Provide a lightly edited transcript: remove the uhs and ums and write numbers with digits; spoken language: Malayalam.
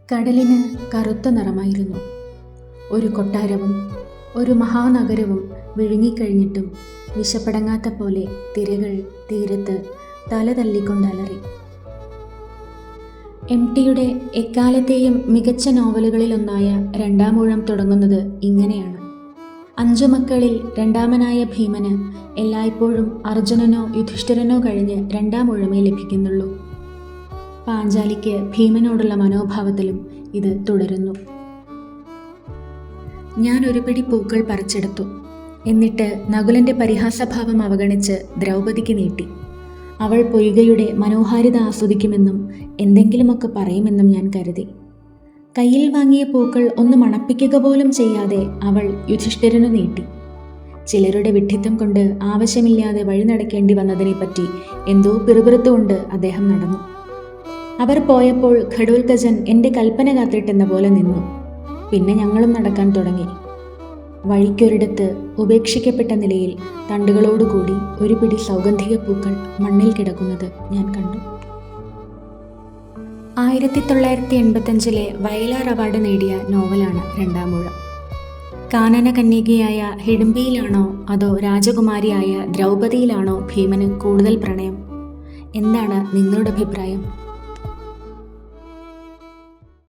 കടലിന് കറുത്ത നിറമായിരുന്നു. ഒരു കൊട്ടാരവും ഒരു മഹാനഗരവും വിഴുങ്ങിക്കഴിഞ്ഞിട്ടും വിശപ്പടങ്ങാത്ത പോലെ തിരകൾ തീരത്ത് തല തല്ലിക്കൊണ്ടലറി. എം.ടിയുടെ എക്കാലത്തെയും മികച്ച നോവലുകളിലൊന്നായ രണ്ടാമൂഴം തുടങ്ങുന്നത് ഇങ്ങനെയാണ്. 5 മക്കളിൽ രണ്ടാമനായ ഭീമന് എല്ലായ്പ്പോഴും അർജുനനോ യുധിഷ്ഠിരനോ കഴിഞ്ഞ് രണ്ടാമൂഴമേ ലഭിക്കുന്നുള്ളൂ. പാഞ്ചാലിക്ക് ഭീമനോടുള്ള മനോഭാവത്തിലും ഇത് തുടരുന്നു. ഞാൻ ഒരു പിടി പൂക്കൾ പറിച്ചെടുത്തു. എന്നിട്ട് നകുലന്റെ പരിഹാസഭാവം അവഗണിച്ച് ദ്രൗപദിക്ക് നീട്ടി. അവൾ പൊയ്കയുടെ മനോഹാരിത ആസ്വദിക്കുമെന്നും എന്തെങ്കിലുമൊക്കെ പറയുമെന്നും ഞാൻ കരുതി. കയ്യിൽ വാങ്ങിയ പൂക്കൾ ഒന്ന് മണപ്പിക്കുക പോലും ചെയ്യാതെ അവൾ യുധിഷ്ഠിരനു നീട്ടി. ചിലരുടെ വിഡ്ഢിത്തം കൊണ്ട് ആവശ്യമില്ലാതെ വഴി നടക്കേണ്ടി വന്നതിനെപ്പറ്റി എന്തോ പിറുപിറുത്തുകൊണ്ട് അദ്ദേഹം നടന്നു. അവർ പോയപ്പോൾ ഘടോൽക്കജൻ എൻ്റെ കൽപ്പന കാത്തിട്ടെന്ന പോലെ നിന്നു. പിന്നെ ഞങ്ങളും നടക്കാൻ തുടങ്ങി. വഴിക്കൊരിടത്ത് ഉപേക്ഷിക്കപ്പെട്ട നിലയിൽ തണ്ടുകളോടുകൂടി ഒരു പിടി സൗഗന്ധിക പൂക്കൾ മണ്ണിൽ കിടക്കുന്നത് ഞാൻ കണ്ടു. 1985 വയലാർ അവാർഡ് നേടിയ നോവലാണ് രണ്ടാമൂഴം. കാനന കന്യകയായ ഹിഡിംബിയിലാണോ അതോ രാജകുമാരിയായ ദ്രൗപദിയിലാണോ ഭീമന് കൂടുതൽ പ്രണയം? എന്താണ് നിങ്ങളുടെ അഭിപ്രായം?